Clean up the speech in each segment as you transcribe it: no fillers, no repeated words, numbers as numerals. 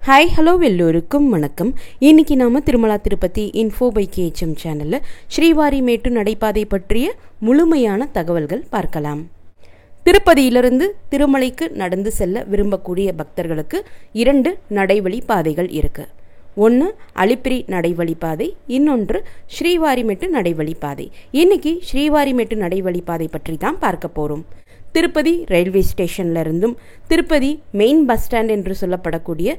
Hi hello எல்லோருக்கும் வணக்கம். இன்னைக்கு நாம Tirumala Tirupati info by KHM சேனல்ல ஸ்ரீவாரிமேட்டு நடைபாதை பற்றிய முழுமையான தகவல்கள் பார்க்கலாம். திருப்பதியிலிருந்து திருமலைக்கு நடந்து செல்ல விரும்பக்கூடிய பக்தர்களுக்கு 2 நடைவழி பாதைகள் இருக்கு. ஒன்று அலிப்பிரி நடைவழி பாதை, இன்னொன்று ஸ்ரீவாரிமேட்டு நடைவழி பாதை. இன்னைக்கு ஸ்ரீவாரிமேட்டு நடைவழி பாதை பற்றி தான் பார்க்க போறோம். திருப்பதி ரயில்வே ஸ்டேஷன்ல இருந்தும் திருப்பதி மெயின் பஸ் ஸ்டாண்ட் என்று சொல்லப்படக்கூடிய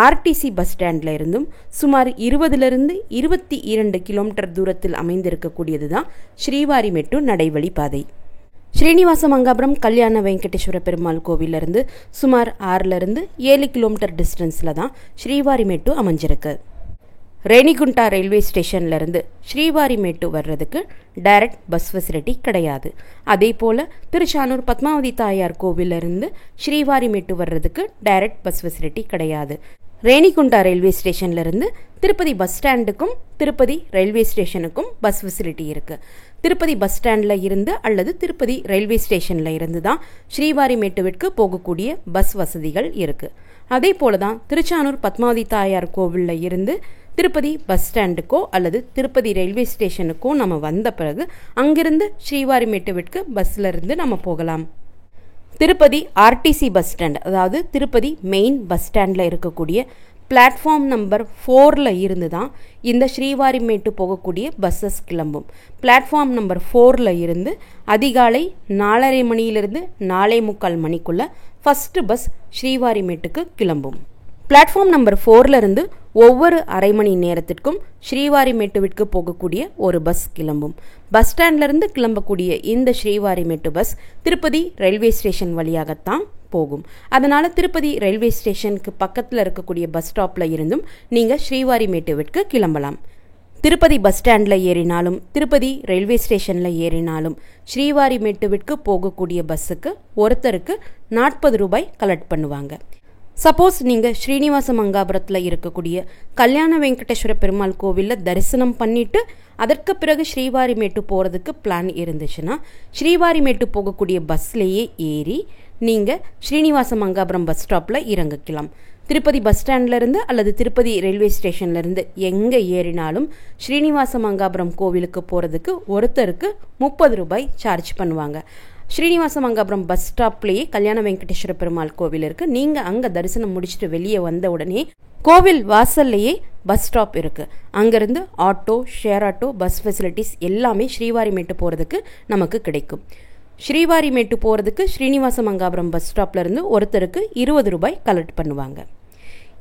ஆர்டிசி பஸ் ஸ்டாண்ட்ல இருந்தும் சுமார் 20 to 22 கிலோமீட்டர் தூரத்தில் அமைந்திருக்கக்கூடியது தான் ஸ்ரீவாரிமேட்டு நடைவழி பாதை. ஸ்ரீனிவாச மங்காபுரம் கல்யாண வெங்கடேஸ்வர பெருமாள் கோவிலிருந்து சுமார் 6 to 7 கிலோமீட்டர் டிஸ்டன்ஸில் தான் ஸ்ரீவாரிமேட்டு அமைஞ்சிருக்கு. ரேணிகுண்டா ரயில்வே ஸ்டேஷன்ல இருந்து ஸ்ரீவாரிமேட்டு வர்றதுக்கு டைரக்ட் பஸ் ஃபெசிலிட்டி கிடையாது. அதே போல் திருச்சானூர் பத்மாவதி தாயார் கோவிலிருந்து ஸ்ரீவாரிமேட்டு வர்றதுக்கு டைரக்ட் பஸ் ஃபெசிலிட்டி கிடையாது. ரேணிகுண்டா ரயில்வே ஸ்டேஷன்ல இருந்து திருப்பதி பஸ் ஸ்டாண்டுக்கும் திருப்பதி ரயில்வே ஸ்டேஷனுக்கும் பஸ் ஃபெசிலிட்டி இருக்கு. திருப்பதி பஸ் ஸ்டாண்ட்ல இருந்து அல்லது திருப்பதி ரயில்வே ஸ்டேஷன்ல இருந்து தான் ஸ்ரீவாரிமேட்டுவிற்கு போகக்கூடிய பஸ் வசதிகள் இருக்கு. அதே போலதான் திருச்சானூர் பத்மாவதி தாயார் கோவில்ல இருந்து திருப்பதி பஸ் ஸ்டாண்டுக்கோ அல்லது திருப்பதி ரயில்வே ஸ்டேஷனுக்கோ நம்ம வந்த பிறகு அங்கிருந்து ஸ்ரீவாரிமேட்டுவிற்கு பஸ்ல இருந்து நம்ம போகலாம். திருப்பதி ஆர்டிசி பஸ் ஸ்டாண்ட், அதாவது திருப்பதி மெயின் பஸ் ஸ்டாண்டில் இருக்கக்கூடிய பிளாட்ஃபார்ம் நம்பர் 4 இருந்து தான் இந்த ஸ்ரீவாரிமேட்டு போகக்கூடிய பஸ்ஸஸ் கிளம்பும். பிளாட்ஃபார்ம் நம்பர் 4 இருந்து அதிகாலை 4:30 மணியிலிருந்து 4:45 மணிக்குள்ள ஃபர்ஸ்ட் பஸ் ஸ்ரீவாரிமேட்டுக்கு கிளம்பும். பிளாட்ஃபார்ம் நம்பர் 4 இருந்து ஒவ்வொரு அரை மணி நேரத்திற்கும் ஸ்ரீவாரிமேட்டுவிற்கு போகக்கூடிய ஒரு பஸ் கிளம்பும். பஸ் ஸ்டாண்ட்ல இருந்து கிளம்பக்கூடிய இந்த ஸ்ரீவாரிமேட்டு பஸ் திருப்பதி ரயில்வே ஸ்டேஷன் வழியாகத்தான் போகும். அதனால திருப்பதி ரயில்வே ஸ்டேஷனுக்கு பக்கத்தில் இருக்கக்கூடிய பஸ் ஸ்டாப்ல இருந்தும் நீங்க ஸ்ரீவாரிமேட்டுவிற்கு கிளம்பலாம். திருப்பதி பஸ் ஸ்டாண்ட்ல ஏறினாலும் திருப்பதி ரயில்வே ஸ்டேஷன்ல ஏறினாலும் ஸ்ரீவாரிமேட்டுவிற்கு போகக்கூடிய பஸ்ஸுக்கு ஒருத்தருக்கு 40 ரூபாய் கலெக்ட் பண்ணுவாங்க. சப்போஸ் நீங்கள் ஸ்ரீனிவாச மங்காபுரத்தில் இருக்கக்கூடிய கல்யாண வெங்கடேஸ்வர பெருமாள் கோவிலில் தரிசனம் பண்ணிட்டு அதற்கு பிறகு ஸ்ரீவாரிமேட்டு போகிறதுக்கு பிளான் இருந்துச்சுன்னா ஸ்ரீவாரிமேட்டு போகக்கூடிய பஸ்லேயே ஏறி நீங்கள் ஸ்ரீனிவாச மங்காபுரம் பஸ் ஸ்டாப்பில் இறங்கிக்கலாம். திருப்பதி பஸ் ஸ்டாண்ட்லேருந்து அல்லது திருப்பதி ரயில்வே ஸ்டேஷன்லேருந்து எங்கே ஏறினாலும் ஸ்ரீனிவாச மங்காபுரம் கோவிலுக்கு போகிறதுக்கு ஒருத்தருக்கு 30 ரூபாய் சார்ஜ் பண்ணுவாங்க. ஸ்ரீனிவாச மங்காபுரம் பஸ் ஸ்டாப்லேயே கல்யாண வெங்கடேஸ்வர பெருமாள் கோவில் இருக்கு. நீங்கள் அங்கே தரிசனம் முடிச்சுட்டு வெளியே வந்த உடனே கோவில் வாசல்லையே பஸ் ஸ்டாப் இருக்கு. அங்கிருந்து auto, share auto, bus facilities எல்லாமே ஸ்ரீவாரிமேட்டு போகிறதுக்கு நமக்கு கிடைக்கும். ஸ்ரீவாரிமேட்டு போகிறதுக்கு ஸ்ரீனிவாச மங்காபுரம் பஸ் ஸ்டாப்ல இருந்து ஒருத்தருக்கு 20 ரூபாய் கலெக்ட் பண்ணுவாங்க.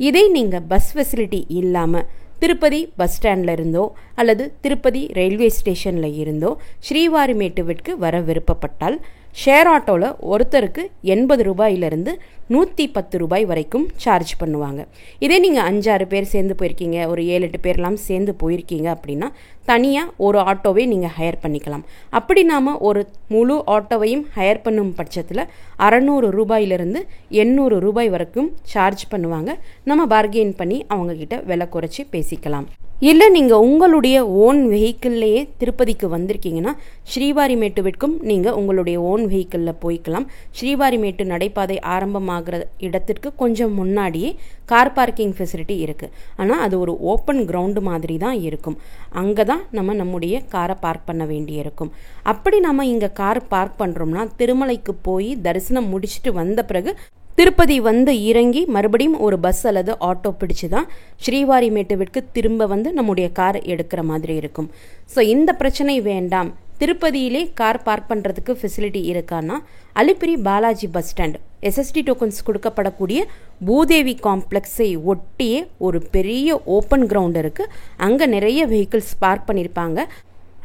இதே நீங்கள் பஸ் ஃபெசிலிட்டி இல்லாமல் திருப்பதி பஸ் ஸ்டாண்ட்ல இருந்தோ அல்லது திருப்பதி ரயில்வே ஸ்டேஷன்ல இருந்தோ ஸ்ரீவாரிமேட்டுவிற்கு வர விருப்பப்பட்டால் ஷேர் ஆட்டோவில் ஒருத்தருக்கு 80 ரூபாயிலிருந்து 110 ரூபாய் வரைக்கும் சார்ஜ் பண்ணுவாங்க. இதே நீங்கள் 5-6 பேர் சேர்ந்து போயிருக்கீங்க, ஒரு 7-8 பேர்லாம் சேர்ந்து போயிருக்கீங்க அப்படின்னா தனியாக ஒரு ஆட்டோவை நீங்கள் ஹையர் பண்ணிக்கலாம். அப்படி நாம் ஒரு முழு ஆட்டோவையும் ஹையர் பண்ணும் பட்சத்தில் 600 ரூபாயிலிருந்து 800 ரூபாய் வரைக்கும் சார்ஜ் பண்ணுவாங்க. நம்ம பார்கெயின் பண்ணி அவங்கக்கிட்ட விலை குறைச்சி பேசிக்கலாம். இல்லை நீங்கள் உங்களுடைய ஓன் வெஹிக்கிள்லேயே திருப்பதிக்கு வந்திருக்கீங்கன்னா ஸ்ரீவாரிமேட்டுவிற்கும் நீங்கள் உங்களுடைய ஓன் வெஹிக்கிளில் போய்க்கலாம். ஸ்ரீவாரிமேட்டு நடைபாதை ஆரம்பமாகிற இடத்திற்கு கொஞ்சம் முன்னாடியே கார் பார்க்கிங் ஃபெசிலிட்டி இருக்குது. ஆனால் அது ஒரு ஓப்பன் கிரவுண்டு மாதிரி தான் இருக்கும். அங்கே தான் நம்முடைய காரை பார்க் பண்ண வேண்டியிருக்கும். அப்படி நம்ம இங்கே கார் பார்க் பண்ணுறோம்னா திருமலைக்கு போய் தரிசனம் முடிச்சுட்டு வந்த பிறகு திருப்பதி வந்து இறங்கி மறுபடியும் ஒரு பஸ் அல்லது ஆட்டோ பிடிச்சு தான் ஸ்ரீவாரிமேட்டுவிற்கு திரும்ப வந்து நம்முடைய கார் எடுக்கிற மாதிரி இருக்கும். ஸோ இந்த பிரச்சனை வேண்டாம், திருப்பதியிலே கார் பார்க் பண்ணுறதுக்கு ஃபெசிலிட்டி இருக்கான்னா Alipiri Balaji bus stand SST tokens கொடுக்கப்படக்கூடிய பூதேவி காம்ப்ளெக்ஸை ஒட்டியே ஒரு பெரிய ஓப்பன் கிரவுண்ட் இருக்குது. அங்கே நிறைய வெஹிக்கிள்ஸ் பார்க் பண்ணியிருப்பாங்க.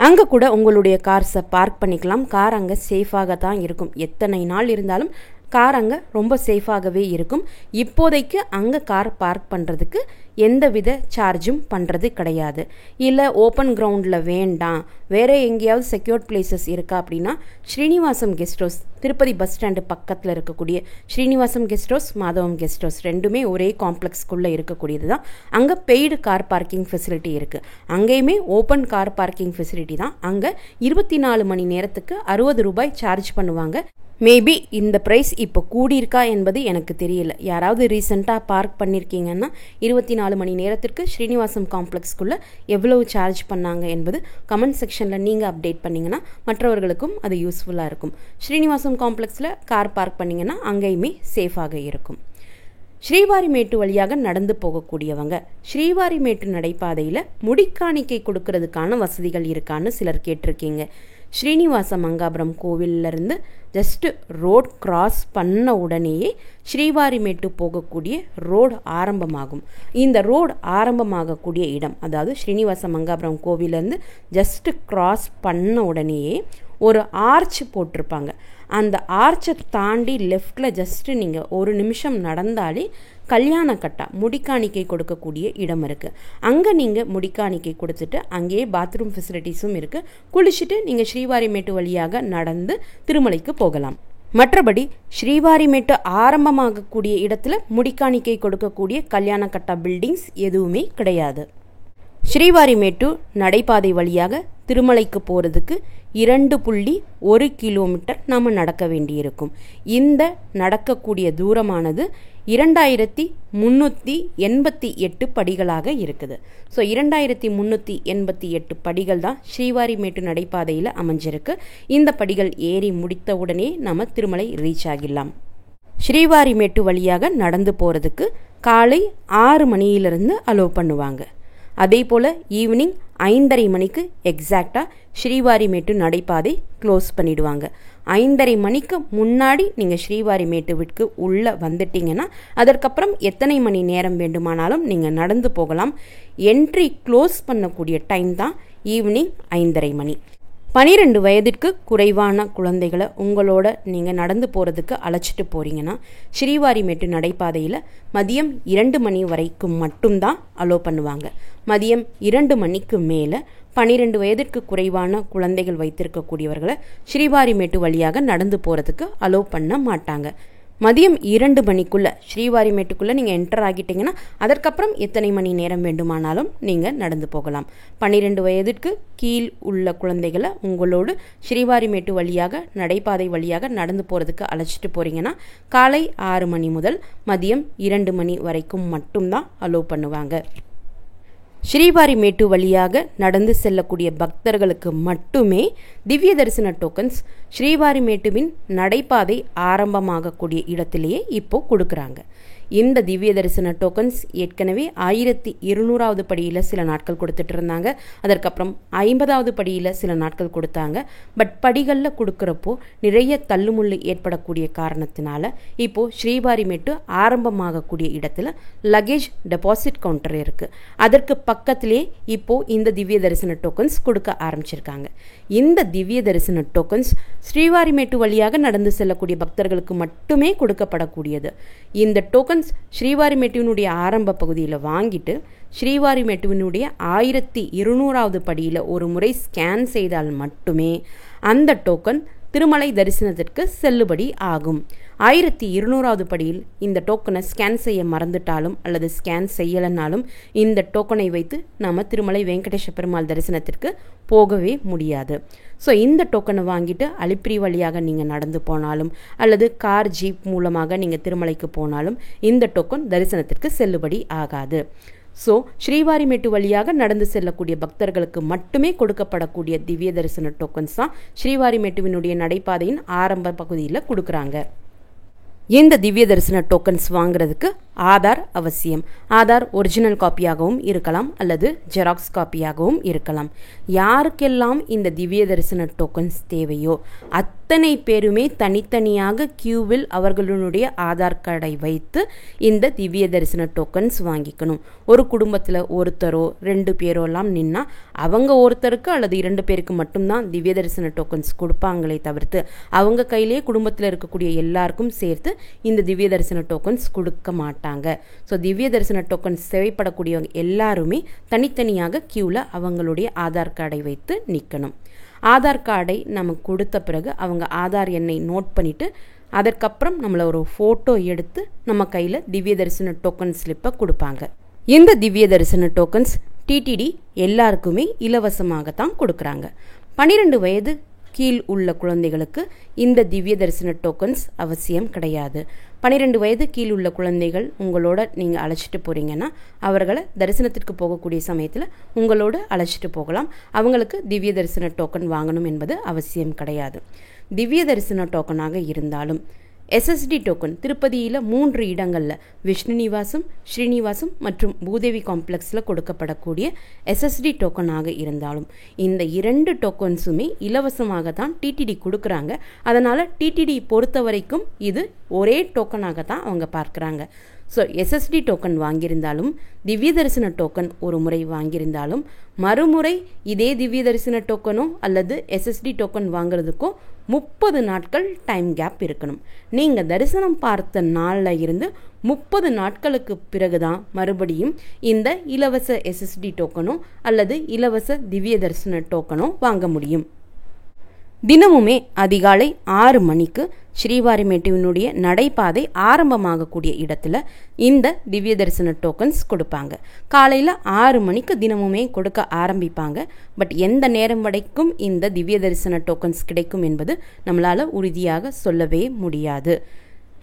அங்கே கூட உங்களுடைய கார்ஸை பார்க் பண்ணிக்கலாம். கார் அங்கே சேஃபாக தான் இருக்கும். எத்தனை நாள் இருந்தாலும் கார் அங்கே ரொம்ப சேஃபாகவே இருக்கும். இப்போதைக்கு அங்கே கார் பார்க் பண்ணுறதுக்கு எந்தவித சார்ஜும் பண்ணுறது கிடையாது. இல்லை ஓப்பன் கிரவுண்டில் வேண்டாம், வேறு எங்கேயாவது செக்யூர்ட் பிளேசஸ் இருக்கா அப்படின்னா Srinivasam guest house, Tirupati bus stand பக்கத்தில் இருக்கக்கூடிய ஸ்ரீனிவாசம் கெஸ்ட் ஹவுஸ், மாதவம் கெஸ்ட் ஹவுஸ் ரெண்டுமே ஒரே காம்ப்ளெக்ஸ்க்குள்ளே இருக்கக்கூடியது தான். அங்கே பெய்டு கார் பார்க்கிங் ஃபெசிலிட்டி இருக்குது. அங்கேயுமே ஓப்பன் கார் பார்க்கிங் ஃபெசிலிட்டி தான். அங்கே 24 மணி நேரத்துக்கு 60 ரூபாய் சார்ஜ் பண்ணுவாங்க. மேபி இந்த ப்ரைஸ் இப்போ கூடியிருக்கா என்பது எனக்கு தெரியல. யாராவது ரீசெண்டாக பார்க் பண்ணியிருக்கீங்கன்னா 24 மணி நேரத்திற்கு ஸ்ரீனிவாசம் காம்ப்ளெக்ஸ்க்குள்ளே எவ்வளவு சார்ஜ் பண்ணாங்க என்பது கமெண்ட் செக்ஷனில் நீங்கள் அப்டேட் பண்ணிங்கன்னா மற்றவர்களுக்கும் அது யூஸ்ஃபுல்லாக இருக்கும். ஸ்ரீனிவாசம் காம்ப்ளெக்ஸில் கார் பார்க் பண்ணிங்கன்னா அங்கேயுமே சேஃபாக இருக்கும். ஸ்ரீவாரிமேட்டு வழியாக நடந்து போகக்கூடியவங்க ஸ்ரீவாரிமேட்டு நடைபாதையில் முடிக்காணிக்கை கொடுக்கறதுக்கான வசதிகள் இருக்கான்னு சிலர் கேட்டிருக்கீங்க. ஸ்ரீனிவாச மங்காபுரம் கோவிலிருந்து ஜஸ்ட்டு ரோட் கிராஸ் பண்ண உடனேயே ஸ்ரீவாரிமேட்டு போகக்கூடிய ரோடு ஆரம்பமாகும். இந்த ரோடு ஆரம்பமாகக்கூடிய இடம், அதாவது ஸ்ரீனிவாச மங்காபுரம் கோவிலேருந்து ஜஸ்ட்டு கிராஸ் பண்ண உடனேயே ஒரு ஆர்ச் போட்டிருப்பாங்க. அந்த ஆர்ச்சை தாண்டி லெஃப்டில் ஜஸ்ட்டு நீங்கள் ஒரு நிமிஷம் நடந்தாலே கல்யாணக்கட்டா முடிக்காணிக்கை கொடுக்கக்கூடிய இடம் இருக்குது. அங்கே நீங்கள் முடிக்காணிக்கை கொடுத்துட்டு அங்கேயே பாத்ரூம் ஃபெசிலிட்டிஸும் இருக்குது. குளிச்சுட்டு நீங்கள் ஸ்ரீவாரிமேட்டு வழியாக நடந்து திருமலைக்கு போகலாம். மற்றபடி ஸ்ரீவாரிமேட்டு ஆரம்பமாகக்கூடிய இடத்துல முடிக்காணிக்கை கொடுக்கக்கூடிய கல்யாணக்கட்டா பில்டிங்ஸ் எதுவுமே கிடையாது. ஸ்ரீவாரிமேட்டு நடைபாதை வழியாக திருமலைக்கு போகிறதுக்கு 2.1 கிலோமீட்டர் நாம் நடக்க வேண்டியிருக்கும். இந்த நடக்கக்கூடிய தூரமானது 2388 படிகளாக இருக்குது. ஸோ 2388 படிகள் தான் ஸ்ரீவாரிமேட்டு நடைபாதையில் அமைஞ்சிருக்கு. இந்த படிகள் ஏறி முடித்த உடனே நம்ம திருமலை ரீச் ஆகிடலாம். ஸ்ரீவாரிமேட்டு வழியாக நடந்து போகிறதுக்கு காலை 6 மணியிலிருந்து அலோவ் பண்ணுவாங்க. அதே போல் ஈவினிங் 5:30 மணிக்கு எக்ஸாக்டாக ஸ்ரீவாரிமேட்டு நடைபாதை க்ளோஸ் பண்ணிடுவாங்க. 5:30 மணிக்கு முன்னாடி நீங்கள் ஸ்ரீவாரிமேட்டுவிற்கு உள்ளே வந்துட்டீங்கன்னா அதற்கப்புறம் எத்தனை மணி நேரம் வேண்டுமானாலும் நீங்கள் நடந்து போகலாம். என்ட்ரி க்ளோஸ் பண்ணக்கூடிய டைம் தான் ஈவினிங் 5:30 மணி. 12 வயதிற்கு குறைவான குழந்தைகளை உங்களோட நீங்கள் நடந்து போகிறதுக்கு அழைச்சிட்டு போகிறீங்கன்னா ஸ்ரீவாரிமேட்டு நடைபாதையில் மதியம் 2 மணி வரைக்கும் மட்டும்தான் அலோவ் பண்ணுவாங்க. மதியம் 2 மணிக்கு மேலே 12 வயதிற்கு குறைவான குழந்தைகள் வைத்திருக்கக்கூடியவர்களை ஸ்ரீவாரிமேட்டு வழியாக நடந்து போகிறதுக்கு அலோவ் பண்ண மாட்டாங்க. மதியம் 2 மணிக்குள்ளே ஸ்ரீவாரிமேட்டுக்குள்ளே நீங்கள் என்டர் ஆகிட்டீங்கன்னா அதற்கப்புறம் எத்தனை மணி நேரம் வேண்டுமானாலும் நீங்கள் நடந்து போகலாம். 12 வயதிற்கு கீழ் உள்ள குழந்தைகளை உங்களோடு ஸ்ரீவாரிமேட்டு வழியாக நடைபாதை வழியாக நடந்து போகிறதுக்கு அழைச்சிட்டு போகிறீங்கன்னா காலை 6 மணி முதல் மதியம் 2 மணி வரைக்கும் மட்டும்தான் அலோவ் பண்ணுவாங்க. ஸ்ரீவாரிமேட்டு வழியாக நடந்து செல்லக்கூடிய பக்தர்களுக்கு மட்டுமே திவ்ய தரிசன டோக்கன்ஸ் ஸ்ரீவாரிமேட்டுவின் நடைபாதை ஆரம்பமாகக்கூடிய இடத்திலேயே இப்போ கொடுக்குறாங்க. இந்த திவ்ய தரிசன டோக்கன்ஸ் ஏற்கனவே 1200வது படியில் சில நாட்கள் கொடுத்துட்டு இருந்தாங்க. அதற்கப்புறம் 50வது படியில் சில நாட்கள் கொடுத்தாங்க. பட் படிகளில் கொடுக்குறப்போ நிறைய தள்ளுமுள்ளு ஏற்படக்கூடிய காரணத்தினால இப்போது ஸ்ரீவாரிமேட்டு ஆரம்பமாகக்கூடிய இடத்துல லக்கேஜ் டெபாசிட் கவுண்டர் இருக்குது. அதற்கு பக்கத்திலே இப்போது இந்த திவ்ய தரிசன டோக்கன்ஸ் கொடுக்க ஆரம்பிச்சிருக்காங்க. இந்த திவ்ய தரிசன டோக்கன்ஸ் ஸ்ரீவாரிமேட்டு வழியாக நடந்து செல்லக்கூடிய பக்தர்களுக்கு மட்டுமே கொடுக்கப்படக்கூடியது. இந்த டோக்கன்ஸ் ஸ்ரீவாரிமேட்டுவினுடைய ஆரம்ப பகுதியில் வாங்கிட்டு ஸ்ரீவாரிமேட்டுவினுடைய 1200வது படியில் ஒரு முறை ஸ்கேன் செய்தால் மட்டுமே அந்த டோக்கன் திருமலை தரிசனத்திற்கு செல்லுபடி ஆகும். 1200வது படியில் இந்த டோக்கனை ஸ்கேன் செய்ய மறந்துட்டாலும் அல்லது ஸ்கேன் செய்யலைனாலும் இந்த டோக்கனை வைத்து நாம் திருமலை வெங்கடேஷ பெருமாள் தரிசனத்திற்கு போகவே முடியாது. ஸோ இந்த டோக்கனை வாங்கிட்டு அலிப்பிரி வழியாக நீங்கள் நடந்து போனாலும் அல்லது கார் ஜீப் மூலமாக நீங்கள் திருமலைக்கு போனாலும் இந்த டோக்கன் தரிசனத்திற்கு செல்லுபடி ஆகாது. ஸோ ஸ்ரீவாரிமேட்டு வழியாக நடந்து செல்லக்கூடிய பக்தர்களுக்கு மட்டுமே கொடுக்கப்படக்கூடிய திவ்ய தரிசன டோக்கன்ஸ் தான் ஸ்ரீவாரிமேட்டுவினுடைய நடைபாதையின் ஆரம்ப பகுதியில் கொடுக்குறாங்க. இந்த திவ்ய தரிசன டோக்கன்ஸ் வாங்குறதுக்கு ஆதார் அவசியம். ஆதார் ஒரிஜினல் காப்பியாகவும் இருக்கலாம் அல்லது ஜெராக்ஸ் காப்பியாகவும் இருக்கலாம். யாருக்கெல்லாம் இந்த திவ்ய தரிசன டோக்கன்ஸ் தேவையோ அத்தனை பேருமே தனித்தனியாக கியூவில் அவர்களுடைய ஆதார் கார்டை வைத்து இந்த திவ்ய தரிசன டோக்கன்ஸ் வாங்கிக்கணும். ஒரு குடும்பத்தில் ஒருத்தரோ 2 பேரோலாம் நின்னா அவங்க ஒருத்தருக்கு அல்லது 2 பேருக்கு மட்டும்தான் திவ்ய தரிசன டோக்கன்ஸ் கொடுப்பாங்களே தவிர்த்து அவங்க கையிலேயே குடும்பத்தில் இருக்கக்கூடிய எல்லாருக்கும் சேர்த்து இந்த திவ்ய தரிசன டோக்கன்ஸ் கொடுக்க மாட்டாங்க. ஸோ திவ்ய தரிசன டோக்கன்ஸ் தேவைப்படக்கூடியவங்க எல்லாருமே தனித்தனியாக கியூவில் அவங்களுடைய ஆதார் கார்டை வைத்து நிற்கணும். ஆதார் கார்டை நமக்கு கொடுத்த பிறகு அவங்க ஆதார் எண்ணை நோட் பண்ணிவிட்டு அதற்கப்புறம் நம்மளை ஒரு ஃபோட்டோ எடுத்து நம்ம கையில் திவ்ய தரிசன டோக்கன் ஸ்லிப்பை கொடுப்பாங்க. இந்த திவ்ய தரிசன டோக்கன்ஸ் டிடிடி எல்லாருக்குமே இலவசமாகத்தான் கொடுக்குறாங்க. 12 வயது கீழ் உள்ள குழந்தைகளுக்கு இந்த திவ்ய தரிசன டோக்கன்ஸ் அவசியம் கிடையாது. 12 வயது கீழ் உள்ள குழந்தைகள் உங்களோட நீங்கள் அழைச்சிட்டு போகிறீங்கன்னா அவர்களை தரிசனத்திற்கு போகக்கூடிய சமயத்தில் உங்களோட அழைச்சிட்டு போகலாம். அவங்களுக்கு திவ்ய தரிசன டோக்கன் வாங்கணும் என்பது அவசியம் கிடையாது. திவ்ய தரிசன டோக்கனாக இருந்தாலும் எஸ்எஸ்டி டோக்கன் திருப்பதியில் 3 இடங்களில் விஷ்ணு நிவாசம், ஸ்ரீனிவாசம் மற்றும் பூதேவி காம்ப்ளெக்ஸில் கொடுக்கப்படக்கூடிய எஸ்எஸ்டி டோக்கனாக இருந்தாலும் இந்த 2 டோக்கன்ஸுமே இலவசமாக தான் டிடிடி கொடுக்குறாங்க. அதனால் டிடிடி பொறுத்த வரைக்கும் இது ஒரே டோக்கனாக தான் அவங்க பார்க்குறாங்க. ஸோ எஸ்எஸ்டி டோக்கன் வாங்கியிருந்தாலும் திவ்ய தரிசன டோக்கன் ஒரு முறை வாங்கியிருந்தாலும் மறுமுறை இதே திவ்ய தரிசன டோக்கனோ அல்லது எஸ்எஸ்டி டோக்கன் வாங்குறதுக்கோ 30 நாட்கள் டைம் கேப் இருக்கணும். நீங்கள் தரிசனம் பார்த்த நாளில் இருந்து 30 நாட்களுக்கு பிறகுதான் மறுபடியும் இந்த இலவச எஸ்எஸ்டி டோக்கனோ அல்லது இலவச திவ்ய தரிசன டோக்கனோ வாங்க முடியும். தினமுமே அதிகாலை 6 மணிக்கு ஸ்ரீவாரிமேட்டுவினுடைய நடைபாதை ஆரம்பமாகக்கூடிய இடத்துல இந்த திவ்ய தரிசன டோக்கன்ஸ் கொடுப்பாங்க. காலையில் 6 மணிக்கு தினமுமே கொடுக்க ஆரம்பிப்பாங்க. பட் எந்த நேரம் வரைக்கும் இந்த திவ்ய தரிசன டோக்கன்ஸ் கிடைக்கும் என்பது நம்மளால் உறுதியாக சொல்லவே முடியாது.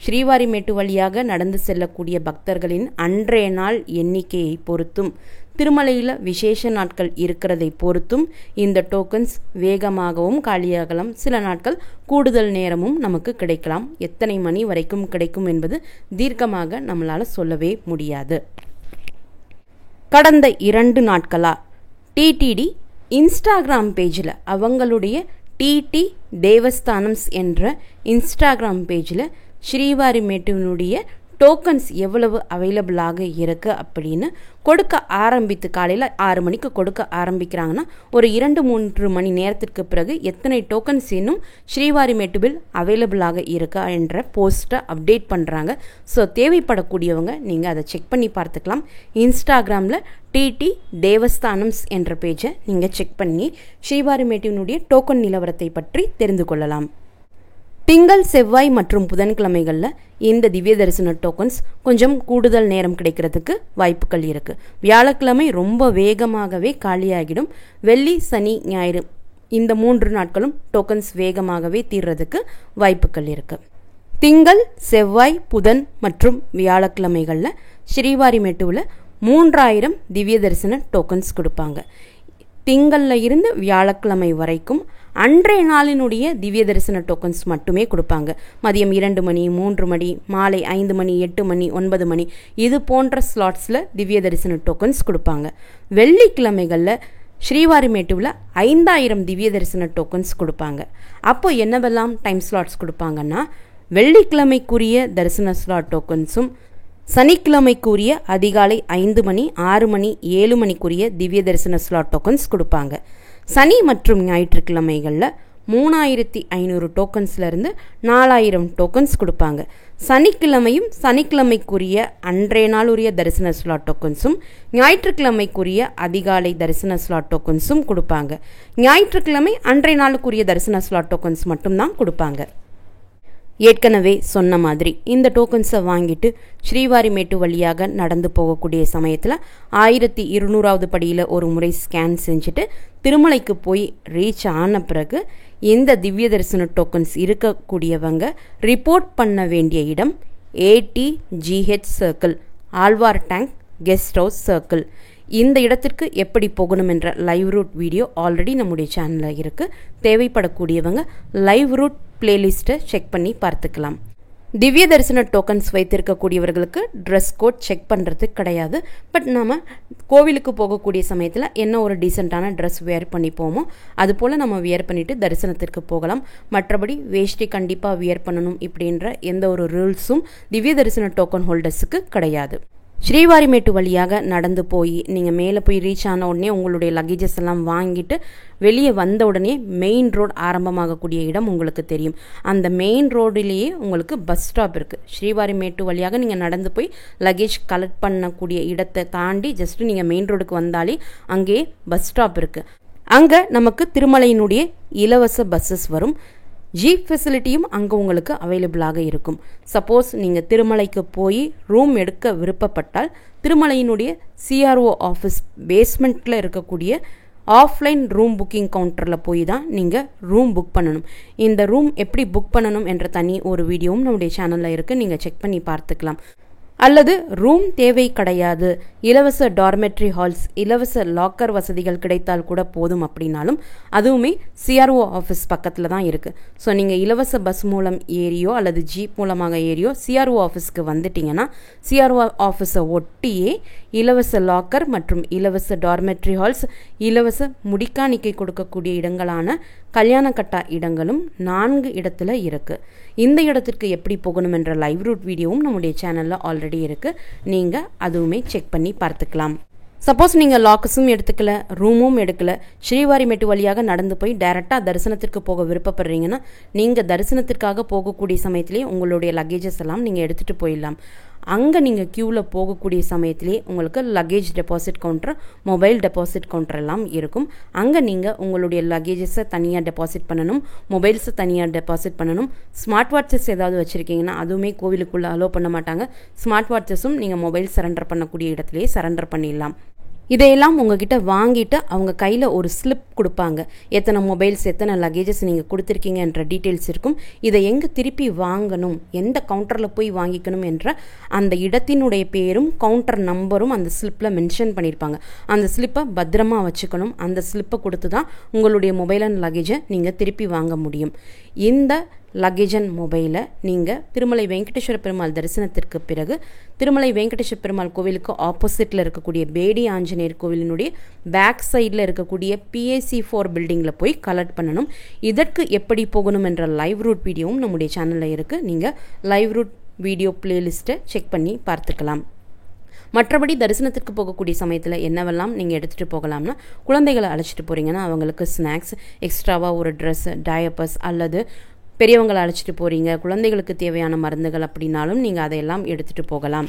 ஸ்ரீவாரிமேட்டு வழியாக நடந்து செல்லக்கூடிய பக்தர்களின் அன்றைய நாள் எண்ணிக்கையை பொறுத்தும் திருமலையில் விசேஷ நாட்கள் இருக்கிறதை பொறுத்தும் இந்த டோக்கன்ஸ் வேகமாகவும் காலியாகலாம். சில நாட்கள் கூடுதல் நேரமும் நமக்கு கிடைக்கலாம். எத்தனை மணி வரைக்கும் கிடைக்கும் என்பது தீர்க்கமாக நம்மளால் சொல்லவே முடியாது. கடந்த 2 நாட்களா டிடிடி இன்ஸ்டாகிராம் பேஜில் அவங்களுடைய டிடி தேவஸ்தானம்ஸ் என்ற இன்ஸ்டாகிராம் பேஜில் ஸ்ரீவாரிமேட்டுவினுடைய டோக்கன்ஸ் எவ்வளவு அவைலபிளாக இருக்குது அப்படின்னு கொடுக்க ஆரம்பித்து காலையில் 6 மணிக்கு கொடுக்க ஆரம்பிக்கிறாங்கன்னா ஒரு 2-3 மணி நேரத்திற்கு பிறகு எத்தனை டோக்கன்ஸ் இன்னும் ஸ்ரீவாரிமேட்டுவில் அவைலபிளாக இருக்கா என்ற போஸ்ட்டை அப்டேட் பண்ணுறாங்க. ஸோ தேவைப்படக்கூடியவங்க நீங்கள் அதை செக் பண்ணி பார்த்துக்கலாம். இன்ஸ்டாகிராமில் டிடி தேவஸ்தானம்ஸ் என்ற பேஜை நீங்கள் செக் பண்ணி ஸ்ரீவாரிமேட்டுவினுடைய டோக்கன் நிலவரத்தை பற்றி தெரிந்து கொள்ளலாம். திங்கள், செவ்வாய் மற்றும் புதன்கிழமைகளில் இந்த திவ்ய தரிசன டோக்கன்ஸ் கொஞ்சம் கூடுதல் நேரம் கிடைக்கிறதுக்கு வாய்ப்புகள் இருக்குது. வியாழக்கிழமை ரொம்ப வேகமாகவே காலியாகிடும். வெள்ளி, சனி, ஞாயிறு இந்த 3 நாட்களும் டோக்கன்ஸ் வேகமாகவே தீர்றதுக்கு வாய்ப்புகள் இருக்குது. திங்கள், செவ்வாய், புதன் மற்றும் வியாழக்கிழமைகளில் ஸ்ரீவாரிமேட்டுவில் 3000 திவ்ய தரிசன டோக்கன்ஸ் கொடுப்பாங்க. திங்களில் இருந்து வியாழக்கிழமை வரைக்கும் அன்றைய நாளினுடைய திவ்ய தரிசன டோக்கன்ஸ் மட்டுமே கொடுப்பாங்க. மதியம் 2 மணி, 3 மணி, மாலை 5 மணி, 8 மணி, 9 மணி இது போன்ற ஸ்லாட்ஸில் திவ்ய தரிசன டோக்கன்ஸ் கொடுப்பாங்க. வெள்ளிக்கிழமைகளில் ஸ்ரீவாரிமேட்டுவில் 5000 திவ்ய தரிசன டோக்கன்ஸ் கொடுப்பாங்க. அப்போ என்னவெல்லாம் டைம் ஸ்லாட்ஸ் கொடுப்பாங்கன்னா வெள்ளிக்கிழமைக்குரிய தரிசன ஸ்லாட் டோக்கன்ஸும் சனிக்கிழமைக்குரிய அதிகாலை 5 மணி, 6 மணி, 7 மணிக்குரிய திவ்ய தரிசன ஸ்லாட் டோக்கன்ஸ் கொடுப்பாங்க. சனி மற்றும் ஞாயிற்றுக்கிழமைகளில் 3500 டோக்கன்ஸ்லேருந்து 4000 டோக்கன்ஸ் கொடுப்பாங்க. சனிக்கிழமையும் சனிக்கிழமைக்குரிய அன்றைய நாளுரிய தரிசன ஸ்லாட் டோக்கன்ஸும் ஞாயிற்றுக்கிழமைக்குரிய அதிகாலை தரிசன ஸ்லாட் டோக்கன்ஸும் கொடுப்பாங்க. ஞாயிற்றுக்கிழமை அன்றைய நாளுக்குரிய தரிசன ஸ்லாட் டோக்கன்ஸ் மட்டும்தான் கொடுப்பாங்க. ஏற்கனவே சொன்ன மாதிரி இந்த டோக்கன்ஸை வாங்கிட்டு ஸ்ரீவாரிமேட்டு வழியாக நடந்து போகக்கூடிய சமயத்தில் 1200வது படியில் ஒரு முறை ஸ்கேன் செஞ்சுட்டு திருமலைக்கு போய் ரீச் ஆன பிறகு இந்த திவ்ய தரிசன டோக்கன்ஸ் இருக்கக்கூடியவங்க ரிப்போர்ட் பண்ண வேண்டிய இடம் ATGH circle, Alwar tank guest house circle. இந்த இடத்திற்கு எப்படி போகணும் என்ற லைவ் ரூட் வீடியோ ஆல்ரெடி நம்முடைய சேனலில் இருக்குது. தேவைப்படக்கூடியவங்க லைவ் ரூட் பிளேலிஸ்ட்டை செக் பண்ணி பார்த்துக்கலாம். திவ்ய தரிசன டோக்கன்ஸ் வைத்திருக்கக்கூடியவர்களுக்கு ட்ரெஸ் கோட் செக் பண்ணுறது கிடையாது. பட் நம்ம கோவிலுக்கு போகக்கூடிய சமயத்தில் என்ன ஒரு டீசெண்டான ட்ரெஸ் வேர் பண்ணிப்போமோ அது போல் நம்ம வியர் பண்ணிவிட்டு தரிசனத்திற்கு போகலாம். மற்றபடி வேஷ்டி கண்டிப்பாக வியர் பண்ணணும் இப்படின்ற எந்த ஒரு ரூல்ஸும் திவ்ய தரிசன டோக்கன் ஹோல்டர்ஸுக்கு கிடையாது. ஸ்ரீவாரிமேட்டு வழியாக நடந்து போய் நீங்கள் மேலே போய் ரீச் ஆன உடனே உங்களுடைய லக்கேஜஸ் எல்லாம் வாங்கிட்டு வெளியே வந்த உடனே மெயின் ரோடு ஆரம்பமாகக்கூடிய இடம் உங்களுக்கு தெரியும். அந்த மெயின் ரோடிலேயே உங்களுக்கு பஸ் ஸ்டாப் இருக்குது. ஸ்ரீவாரிமேட்டு வழியாக நீங்கள் நடந்து போய் லக்கேஜ் கலெக்ட் பண்ணக்கூடிய இடத்தை தாண்டி ஜஸ்ட் நீங்கள் மெயின் ரோடுக்கு வந்தாலே அங்கேயே பஸ் ஸ்டாப் இருக்குது. அங்கே நமக்கு திருமலையினுடைய இலவச பஸ்ஸஸ் வரும். ஜீப் ஃபெசிலிட்டியும் அங்கே உங்களுக்கு அவைலபிளாக இருக்கும். சப்போஸ் நீங்கள் திருமலைக்கு போய் ரூம் எடுக்க விருப்பப்பட்டால் திருமலையினுடைய CRO ஆஃபீஸ் பேஸ்மெண்ட்டில் இருக்கக்கூடிய ஆஃப்லைன் ரூம் புக்கிங் கவுண்டரில் போய் தான் நீங்கள் ரூம் புக் பண்ணணும். இந்த ரூம் எப்படி புக் பண்ணணும் என்ற தனி ஒரு வீடியோவும் நம்முடைய சேனலில் இருக்குது, நீங்கள் செக் பண்ணி பார்த்துக்கலாம். அல்லது ரூம் தேவை கிடையாது, இலவச டார்மெட்ரி ஹால்ஸ், இலவச லாக்கர் வசதிகள் கிடைத்தால் கூட போதும் அப்படின்னாலும் அதுவுமே CRO ஆஃபீஸ் பக்கத்தில் தான் இருக்குது. ஸோ நீங்கள் இலவச பஸ் மூலம் ஏறியோ அல்லது ஜீப் மூலமாக ஏறியோ CRO ஆஃபீஸ்க்கு வந்துட்டிங்கன்னா CRO ஆஃபீஸை ஒட்டியே இலவச லாக்கர் மற்றும் இலவச டார்மெட்ரி ஹால்ஸ், இலவச முடிக்காணிக்கை கொடுக்கக்கூடிய இடங்களான கல்யாண கட்டா இடங்களும் 4 இடத்துல இருக்குது. இந்த இடத்திற்கு எப்படி போகணும் என்ற லைவ் ரூட் வீடியோவும் நம்முடைய சேனலில் ஆல்ரெடி இருக்குது, நீங்கள் அதுவுமே செக் பண்ணி பார்த்துக்கலாம். சப்போஸ் நீங்கள் லாக்கஸும் எடுத்துக்கல, ரூமும் எடுக்கல, ஸ்ரீவாரிமேட்டு வழியாக நடந்து போய் டைரெக்டாக தரிசனத்திற்கு போக விருப்பப்படுறீங்கன்னா நீங்கள் தரிசனத்திற்காக போகக்கூடிய சமயத்திலே உங்களுடைய லக்கேஜஸ் எல்லாம் நீங்கள் எடுத்துகிட்டு போயிடலாம். அங்கே நீங்கள் க்யூவில் போகக்கூடிய சமயத்திலே உங்களுக்கு luggage deposit counter, mobile deposit counter எல்லாம் இருக்கும். அங்கே நீங்கள் உங்களுடைய லக்கேஜஸை தனியாக டெபாசிட் பண்ணணும், மொபைல்ஸை தனியாக டெபாசிட் பண்ணணும். ஸ்மார்ட் வாட்சஸ் ஏதாவது வச்சுருக்கீங்கன்னா அதுவுமே கோவிலுக்குள்ளே அலோவ் பண்ண மாட்டாங்க. ஸ்மார்ட் வாட்சஸும் நீங்கள் மொபைல் சரண்டர் பண்ணக்கூடிய இடத்துலையே சரண்டர் பண்ணிடலாம். இதையெல்லாம் உங்ககிட்ட வாங்கிட்டு அவங்க கையில் ஒரு ஸ்லிப் கொடுப்பாங்க. எத்தனை மொபைல்ஸ், எத்தனை லக்கேஜஸ் நீங்கள் கொடுத்துருக்கீங்கன்ற டீட்டெயில்ஸ் இருக்கும். இதை எங்கே திருப்பி வாங்கணும், எந்த கவுண்டரில் போய் வாங்கிக்கணும் என்ற அந்த இடத்தினுடைய பேரும் கவுண்டர் நம்பரும் அந்த ஸ்லிப்பில் மென்ஷன் பண்ணியிருப்பாங்க. அந்த ஸ்லிப்பை பத்திரமா வச்சுக்கணும். அந்த ஸ்லிப்பை கொடுத்து தான் உங்களுடைய மொபைல் அண்ட் லக்கேஜை நீங்கள் திருப்பி வாங்க முடியும். இந்த லக்கேஜ் அண்ட் மொபைலை நீங்கள் திருமலை வெங்கடேஸ்வர பெருமாள் தரிசனத்திற்கு பிறகு திருமலை வெங்கடேஸ்வர பெருமாள் கோவிலுக்கு ஆப்போசிட்டில் இருக்கக்கூடிய பேடி ஆஞ்சநேயர் கோவிலினுடைய பேக் சைடில் இருக்கக்கூடிய PAC4 பில்டிங்கில் போய் கலெக்ட் பண்ணணும். இதற்கு எப்படி போகணும் என்ற லைவ் ரூட் வீடியோவும் நம்முடைய சேனலில் இருக்குது. நீங்கள் லைவ் ரூட் வீடியோ பிளேலிஸ்ட்டை செக் பண்ணி பார்த்துக்கலாம். மற்றபடி தரிசனத்திற்கு போகக்கூடிய சமயத்தில் என்னவெல்லாம் நீங்கள் எடுத்துகிட்டு போகலாம்னா, குழந்தைகளை அழைச்சிட்டு போகிறீங்கன்னா அவங்களுக்கு ஸ்நாக்ஸ், எக்ஸ்ட்ராவாக ஒரு ட்ரெஸ், டயப்பர்ஸ், அல்லது பெரியவங்களை அழைச்சிட்டு போகிறீங்க குழந்தைகளுக்கு தேவையான மருந்துகள் அப்படின்னாலும் நீங்கள் அதையெல்லாம் எடுத்துகிட்டு போகலாம்.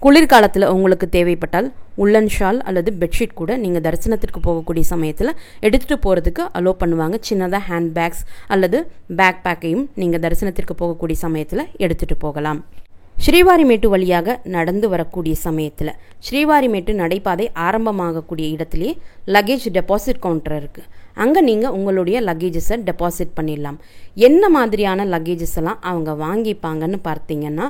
குளிர்காலத்தில் உங்களுக்கு தேவைப்பட்டால் உள்ளன் ஷால் அல்லது பெட்ஷீட் கூட நீங்கள் தரிசனத்திற்கு போகக்கூடிய சமயத்தில் எடுத்துகிட்டு போகிறதுக்கு அலோவ் பண்ணுவாங்க. சின்னதாக ஹேண்ட் பேக்ஸ் அல்லது பேக் பேக்கையும் நீங்கள் தரிசனத்திற்கு போகக்கூடிய சமயத்தில் எடுத்துகிட்டு போகலாம். ஸ்ரீவாரிமேட்டு வழியாக நடந்து வரக்கூடிய சமயத்தில் ஸ்ரீவாரிமேட்டு நடைபாதை ஆரம்பமாகக்கூடிய இடத்துலையே லக்கேஜ் டெபாசிட் கவுண்டர் இருக்குது. அங்கே நீங்கள் உங்களுடைய லக்கேஜஸை டெபாசிட் பண்ணிடலாம். என்ன மாதிரியான லக்கேஜஸ் எல்லாம் அவங்க வாங்கிப்பாங்கன்னு பார்த்தீங்கன்னா,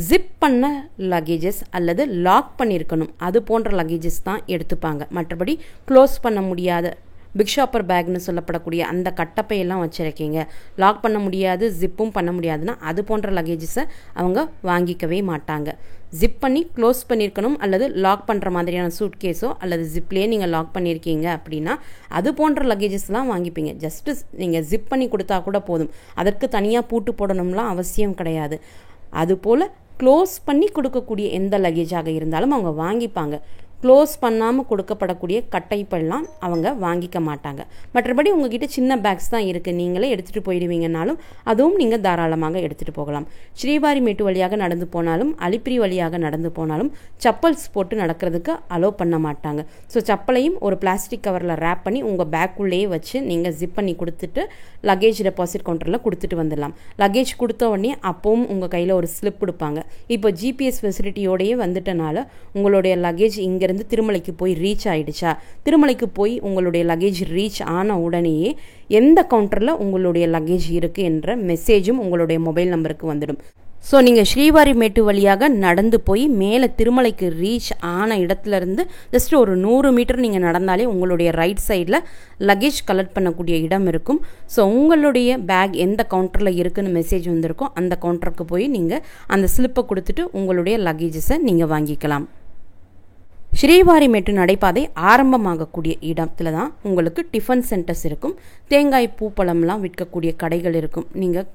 ஜிப் பண்ண லக்கேஜஸ் அல்லது லாக் பண்ணியிருக்கணும் அது போன்ற லக்கேஜஸ் தான் எடுத்துப்பாங்க. மற்றபடி க்ளோஸ் பண்ண முடியாத பிக் ஷாப்பர் பேக்னு சொல்லப்படக்கூடிய அந்த கட்டப்பையெல்லாம் வச்சுருக்கீங்க, லாக் பண்ண முடியாது, ஜிப்பும் பண்ண முடியாதுன்னா அது போன்ற லக்கேஜஸை அவங்க வாங்கிக்கவே மாட்டாங்க. ஜிப் பண்ணி க்ளோஸ் பண்ணியிருக்கணும் அல்லது லாக் பண்ணுற மாதிரியான சூட் கேஸோ அல்லது ஜிப்லேயே நீங்கள் லாக் பண்ணியிருக்கீங்க அப்படின்னா அது போன்ற லக்கேஜஸ்லாம் வாங்கிப்பீங்க. ஜஸ்ட்டு நீங்கள் ஜிப் பண்ணி கொடுத்தா கூட போதும், அதற்கு தனியாக பூட்டு போடணும்லாம் அவசியம் கிடையாது. அதுபோல் க்ளோஸ் பண்ணி கொடுக்கக்கூடிய எந்த லக்கேஜாக இருந்தாலும் அவங்க வாங்கிப்பாங்க. க்ளோஸ் பண்ணாமல் கொடுக்கப்படக்கூடிய கட்டைப்பெல்லாம் அவங்க வாங்கிக்க மாட்டாங்க. மற்றபடி உங்ககிட்ட சின்ன பேக்ஸ் தான் இருக்குது, நீங்களே எடுத்துகிட்டு போயிடுவீங்கனாலும் அதுவும் நீங்கள் தாராளமாக எடுத்துகிட்டு போகலாம். ஸ்ரீவாரிமேட்டு வழியாக நடந்து போனாலும் அலிப்பிரி வழியாக நடந்து போனாலும் சப்பல்ஸ் போட்டு நடக்கிறதுக்கு அலோவ் பண்ண மாட்டாங்க. ஸோ சப்பலையும் ஒரு பிளாஸ்டிக் கவரில் ரேப் பண்ணி உங்கள் பேக்குள்ளேயே வச்சு நீங்கள் ஜிப் பண்ணி கொடுத்துட்டு லக்கேஜ் டெபாசிட் கவுண்டரில் கொடுத்துட்டு வந்துடலாம். லக்கேஜ் கொடுத்த உடனே அப்பவும் உங்கள் கையில் ஒரு ஸ்லிப் கொடுப்பாங்க. இப்போ GPS ஃபெசிலிட்டியோடையே வந்துட்டனால உங்களுடைய லக்கேஜ் இங்கேருந்து திருமலைக்கு போய் ரீச் ஆயிடுச்சா, திருமலைக்கு போய் உங்களுடைய லக்கேஜ் ரீச் ஆன உடனேயே எந்த கவுண்டரில் உங்களுடைய லக்கேஜ் இருக்குது என்ற மெசேஜும் உங்களுடைய மொபைல் நம்பருக்கு வந்துடும். ஸோ நீங்கள் ஸ்ரீவாரிமேட்டு வழியாக நடந்து போய் மேலே திருமலைக்கு ரீச் ஆன இடத்துலேருந்து ஜஸ்ட் ஒரு 100 மீட்டர் நீங்கள் நடந்தாலே உங்களுடைய ரைட் சைடில் லக்கேஜ் கலெக்ட் பண்ணக்கூடிய இடம் இருக்கும். ஸோ உங்களுடைய பேக் எந்த கவுண்டரில் இருக்குதுன்னு மெசேஜ் வந்திருக்கோ அந்த கவுண்டருக்கு போய் நீங்கள் அந்த ஸ்லிப்பை கொடுத்துட்டு உங்களுடைய லக்கேஜஸை நீங்கள் வாங்கிக்கலாம். ஸ்ரீவாரிமேட்டு நடைபாதை ஆரம்பமாகக்கூடிய இடத்துல தான் உங்களுக்கு டிஃபன் சென்டர்ஸ் இருக்கும். தேங்காய் பூப்பழம்லாம் விற்கக்கூடிய கடைகள் இருக்கும். நீங்கள்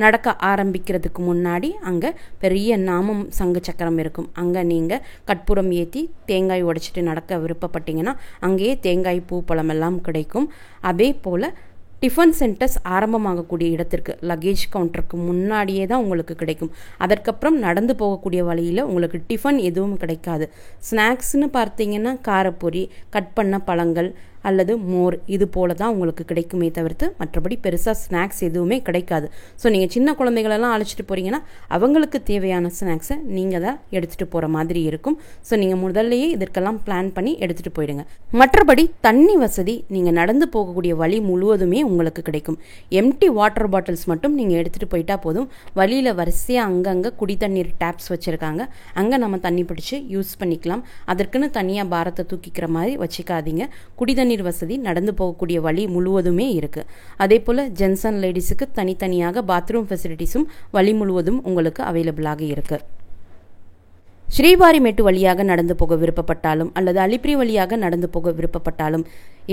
நடக்க ஆரம்பிக்கிறதுக்கு முன்னாடி அங்கே பெரிய நாமம் சங்கு சக்கரம் இருக்கும். அங்கே நீங்கள் கற்பூரம் ஏற்றி தேங்காய் உடைச்சிட்டு நடக்க விருப்பப்பட்டீங்கன்னா அங்கேயே தேங்காய் பூப்பழம் எல்லாம் கிடைக்கும். அதே போல் டிஃபன் சென்டர்ஸ் ஆரம்பமாகக்கூடிய இடத்திற்கு லக்கேஜ் கவுண்டருக்கு முன்னாடியே தான் உங்களுக்கு கிடைக்கும். அதற்கப்புறம் நடந்து போகக்கூடிய வழியில் உங்களுக்கு டிஃபன் எதுவும் கிடைக்காது. ஸ்நாக்ஸ்னு பார்த்தீங்கன்னா காரப்பொரி, கட் பண்ண பழங்கள் அல்லது மோர் இது போல தான் உங்களுக்கு கிடைக்குமே தவிர்த்து மற்றபடி பெருசாக ஸ்நாக்ஸ் எதுவுமே கிடைக்காது. ஸோ நீங்கள் சின்ன குழந்தைகளெல்லாம் அழைச்சிட்டு போகிறீங்கன்னா அவங்களுக்கு தேவையான ஸ்நாக்ஸை நீங்கள் தான் எடுத்துகிட்டு போகிற மாதிரி இருக்கும். ஸோ நீங்கள் முதல்லையே இதற்கெல்லாம் பிளான் பண்ணி எடுத்துகிட்டு போயிடுங்க. மற்றபடி தண்ணி வசதி நீங்கள் நடந்து போகக்கூடிய வழி முழுவதுமே உங்களுக்கு கிடைக்கும். எம்டி வாட்டர் பாட்டில்ஸ் மட்டும் நீங்கள் எடுத்துகிட்டு போயிட்டா போதும். வழியில் வரிசையாக அங்கங்கே குடி தண்ணீர் டேப்ஸ் வச்சுருக்காங்க. அங்கே நம்ம தண்ணி பிடிச்சி யூஸ் பண்ணிக்கலாம். அதற்குன்னு தனியாக பாரத்தை தூக்கிக்கிற மாதிரி வச்சுக்காதீங்க. குடி தண்ணீர் வசதி நடந்து போகக்கூடிய வழி முழுவதுமே இருக்கு. அதே போல ஜென்ஸ் அண்ட் லேடிஸுக்கு தனித்தனியாக பாத்ரூம் ஃபெசிலிட்டிஸும் வழி முழுவதும் உங்களுக்கு அவைலபிளாக இருக்கு. ஸ்ரீவாரிமேட்டு வழியாக நடந்து போக விருப்பப்பட்டாலும் அல்லது அலிப்பிரி வழியாக நடந்து போக விருப்பப்பட்டாலும்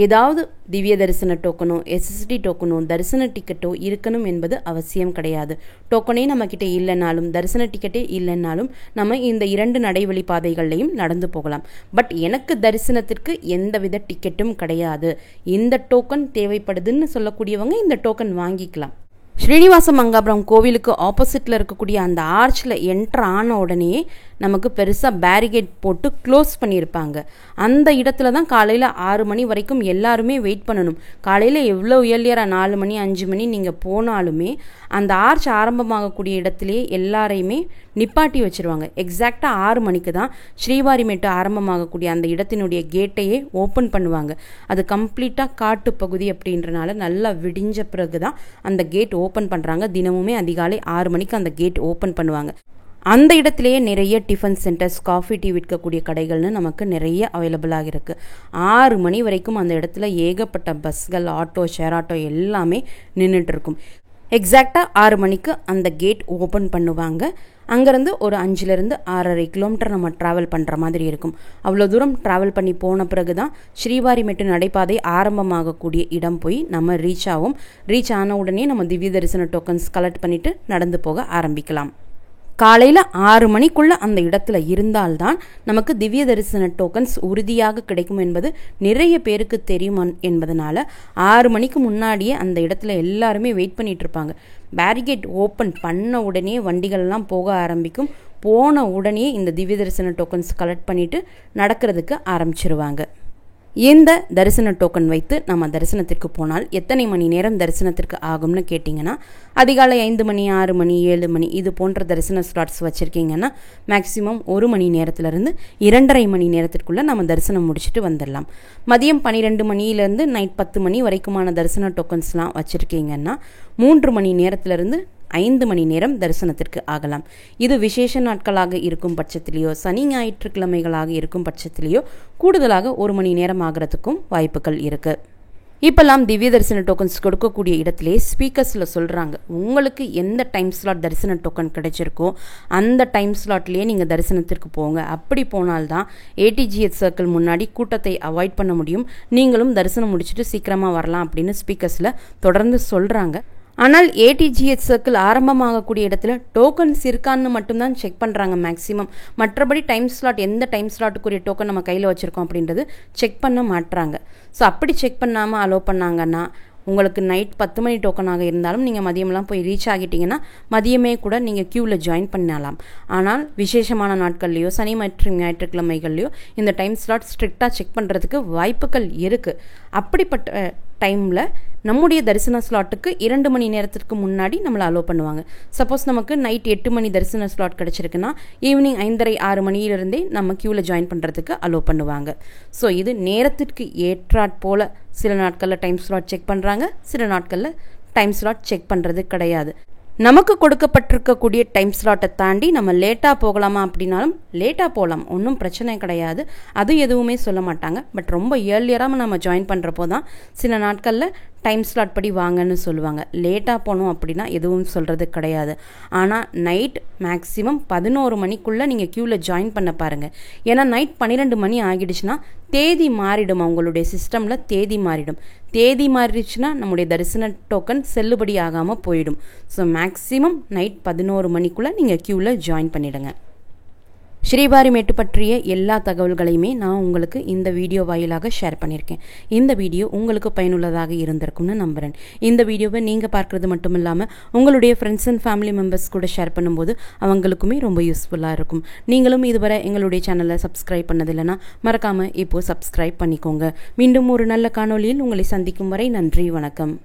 ஏதாவது திவ்ய தரிசன டோக்கனோ எஸ்எஸ்டி டோக்கனோ தரிசன டிக்கெட்டோ இருக்கணும் என்பது அவசியம் கிடையாது. டோக்கனே நம்மக்கிட்ட இல்லைனாலும் தரிசன டிக்கெட்டே இல்லைனாலும் நம்ம இந்த 2 நடைவழி பாதைகள்லையும் நடந்து போகலாம். பட் எனக்கு தரிசனத்திற்கு எந்தவித டிக்கெட்டும் கிடையாது, இந்த டோக்கன் தேவைப்படுதுன்னு சொல்லக்கூடியவங்க இந்த டோக்கன் வாங்கிக்கலாம். ஸ்ரீனிவாச மங்காபுரம் கோவிலுக்கு ஆப்போசிட்டில் இருக்கக்கூடிய அந்த ஆர்ச்சில் என்ட்ரு ஆன உடனே நமக்கு பெருசாக பேரிகேட் போட்டு க்ளோஸ் பண்ணியிருப்பாங்க. அந்த இடத்துல தான் காலையில் 6 மணி வரைக்கும் எல்லாருமே வெயிட் பண்ணணும். காலையில் எவ்வளோ இயர்லியராக 4 மணி 5 மணி நீங்கள் போனாலுமே அந்த ஆர்ச் ஆரம்பமாகக்கூடிய இடத்துலையே எல்லாரையுமே நிப்பாட்டி வச்சுருவாங்க. எக்ஸாக்டாக 6 மணிக்கு தான் ஸ்ரீவாரிமேட்டு ஆரம்பமாகக்கூடிய அந்த இடத்தினுடைய கேட்டையே ஓப்பன் பண்ணுவாங்க. அது கம்ப்ளீட்டாக காட்டு பகுதி அப்படின்றனால நல்லா விடிஞ்ச பிறகு தான் அந்த கேட் ஓப்பன் பண்ணுறாங்க. தினமுமே அதிகாலை 6 மணிக்கு அந்த கேட் ஓப்பன் பண்ணுவாங்க. அந்த இடத்துலையே நிறைய டிஃபன் சென்டர்ஸ், காஃபி டீ விற்கக்கூடிய கடைகள்னு நமக்கு நிறைய அவைலபிளாக இருக்குது. 6 மணி வரைக்கும் அந்த இடத்துல ஏகப்பட்ட பஸ்கள், ஆட்டோ, ஷேர் ஆட்டோ எல்லாமே நின்றுட்டு இருக்கும். எக்ஸாக்டாக 6 மணிக்கு அந்த கேட் ஓப்பன் பண்ணுவாங்க. அங்கேருந்து ஒரு 5லேருந்து 6.5 கிலோமீட்டர் நம்ம ட்ராவல் பண்ணுற மாதிரி இருக்கும். அவ்வளோ தூரம் ட்ராவல் பண்ணி போன பிறகு தான் ஸ்ரீவாரிமேட்டு நடைபாதை ஆரம்பமாகக்கூடிய இடம் போய் நம்ம ரீச் ஆகும். ரீச் ஆன உடனே நம்ம திவ்ய தரிசன டோக்கன்ஸ் கலெக்ட் பண்ணிவிட்டு நடந்து போக ஆரம்பிக்கலாம். காலையில் 6 மணிக்குள்ளே அந்த இடத்துல இருந்தால்தான் நமக்கு திவ்ய தரிசன டோக்கன்ஸ் உறுதியாக கிடைக்கும் என்பது நிறைய பேருக்கு தெரியும் என்பதனால 6 மணிக்கு முன்னாடியே அந்த இடத்துல எல்லாருமே வெயிட் பண்ணிட்டு இருப்பாங்க. பேரிகேட் ஓப்பன் பண்ண உடனே வண்டிகள்லாம் போக ஆரம்பிக்கும். போன உடனே இந்த திவ்ய தரிசன டோக்கன்ஸ் கலெக்ட் பண்ணிவிட்டு நடக்கிறதுக்கு ஆரம்பிச்சிருவாங்க. இந்த தரிசன டோக்கன் வைத்து நம்ம தரிசனத்திற்கு போனால் எத்தனை மணி நேரம் தரிசனத்திற்கு ஆகும்னு கேட்டிங்கன்னா, அதிகாலை 5 மணி 6 மணி 7 மணி இது போன்ற தரிசன ஸ்லாட்ஸ் வச்சுருக்கீங்கன்னா மேக்ஸிமம் 1 மணி நேரத்துலேருந்து 2.5 மணி நேரத்திற்குள்ளே நம்ம தரிசனம் முடிச்சுட்டு வந்துடலாம். மதியம் 12 மணியிலேருந்து நைட் 10 மணி வரைக்குமான தரிசன டோக்கன்ஸ்லாம் வச்சுருக்கீங்கன்னா 3 மணி நேரத்துலேருந்து 5 மணி நேரம் தரிசனத்திற்கு ஆகலாம். இது விசேஷ நாட்களாக இருக்கும் பட்சத்திலேயோ சனி ஞாயிற்றுக்கிழமைகளாக இருக்கும் பட்சத்திலேயோ கூடுதலாக 1 மணி நேரம் ஆகிறதுக்கும் வாய்ப்புகள் இருக்குது. இப்போல்லாம் திவ்ய தரிசன டோக்கன்ஸ் கொடுக்கக்கூடிய இடத்திலே ஸ்பீக்கர்ஸில் சொல்கிறாங்க, உங்களுக்கு எந்த டைம் ஸ்லாட் தரிசன டோக்கன் கிடைச்சிருக்கோ அந்த டைம் ஸ்லாட்லேயே நீங்கள் தரிசனத்திற்கு போங்க. அப்படி போனால்தான் ஏடிஜிஎச் சர்க்கிள் முன்னாடி கூட்டத்தை அவாய்ட் பண்ண முடியும். நீங்களும் தரிசனம் முடிச்சுட்டு சீக்கிரமாக வரலாம் அப்படின்னு ஸ்பீக்கர்ஸில் தொடர்ந்து சொல்கிறாங்க. ஆனால் ஏடிஜிஎச் சர்க்கிள் ஆரம்பமாகக்கூடிய இடத்துல டோக்கன்ஸ் இருக்கான்னு மட்டும்தான் செக் பண்ணுறாங்க மேக்ஸிமம். மற்றபடி டைம் ஸ்லாட் எந்த டைம் ஸ்லாட்டுக்குரிய டோக்கன் நம்ம கையில் வச்சுருக்கோம் அப்படின்றது செக் பண்ண மாட்டுறாங்க. ஸோ அப்படி செக் பண்ணாமல் அலோவ் பண்ணாங்கன்னா உங்களுக்கு நைட் 10 மணி டோக்கனாக இருந்தாலும் நீங்கள் மதியம்லாம் போய் ரீச் ஆகிட்டிங்கன்னா மதியமே கூட நீங்கள் க்யூவில் ஜாயின் பண்ணலாம். ஆனால் விசேஷமான நாட்கள்லையோ சனி மற்றும் ஞாயிற்றுக்கிழமைகள்லையோ இந்த டைம் ஸ்லாட் ஸ்ட்ரிக்டாக செக் பண்ணுறதுக்கு வாய்ப்புகள் இருக்குது. அப்படிப்பட்ட டைமில் நம்முடைய தரிசன ஸ்லாட்டுக்கு 2 மணி நேரத்திற்கு முன்னாடி நம்மளை அலோவ் பண்ணுவாங்க. சப்போஸ் நமக்கு நைட் 8 மணி தரிசன ஸ்லாட் கிடச்சிருக்குன்னா ஈவினிங் 5:30 6 மணியிலிருந்தே நம்ம க்யூவில் ஜாயின் பண்ணுறதுக்கு அலோவ் பண்ணுவாங்க. ஸோ இது நேரத்திற்கு ஏற்றாற் போல் சில நாட்களில் டைம் ஸ்லாட் செக் பண்ணுறாங்க, சில நாட்களில் டைம் ஸ்லாட் செக் பண்ணுறது கிடையாது. நமக்கு கொடுக்கப்பட்டிருக்கக்கூடிய டைம் ஸ்லாட்டை தாண்டி நம்ம லேட்டாக போகலாமா அப்படின்னாலும் லேட்டாக போகலாம், ஒன்றும் பிரச்சனை கிடையாது. அது எதுவுமே சொல்ல மாட்டாங்க. பட் ரொம்ப ஏர்லியராக நம்ம ஜாயின் பண்ணுறப்போ தான் சில நாட்களில் டைம் ஸ்லாட் படி வாங்கன்னு சொல்லுவாங்க. லேட்டாக போகணும் அப்படின்னா எதுவும் சொல்கிறது கிடையாது. ஆனால் நைட் மேக்ஸிமம் 11 மணிக்குள்ளே நீங்கள் க்யூவில் ஜாயின் பண்ண பாருங்கள். ஏன்னா நைட் 12 மணி ஆகிடுச்சுன்னா தேதி மாறிடும், அவங்களுடைய சிஸ்டமில் தேதி மாறிடும். தேதி மாறிடுச்சுன்னா நம்முடைய தரிசன டோக்கன் செல்லுபடி ஆகாமல் போயிடும். ஸோ மேக்ஸிமம் நைட் 11 மணிக்குள்ளே நீங்கள் க்யூவில் ஜாயின் பண்ணிவிடுங்க. ஸ்ரீவாரிமேட்டு பற்றிய எல்லா தகவல்களையுமே நான் உங்களுக்கு இந்த வீடியோ வாயிலாக ஷேர் பண்ணியிருக்கேன். இந்த வீடியோ உங்களுக்கு பயனுள்ளதாக இருந்திருக்கும்னு நம்புகிறேன். இந்த வீடியோவை நீங்கள் பார்க்குறது மட்டும் இல்லாமல் உங்களுடைய ஃப்ரெண்ட்ஸ் அண்ட் ஃபேமிலி மெம்பர்ஸ் கூட ஷேர் பண்ணும்போது அவங்களுக்குமே ரொம்ப யூஸ்ஃபுல்லாக இருக்கும். நீங்களும் இதுவரை எங்களுடைய சேனலை சப்ஸ்கிரைப் பண்ணதில்லைன்னா மறக்காமல் இப்போது சப்ஸ்கிரைப் பண்ணிக்கோங்க. மீண்டும் ஒரு நல்ல காணொளியில் உங்களை சந்திக்கும் வரை நன்றி, வணக்கம்.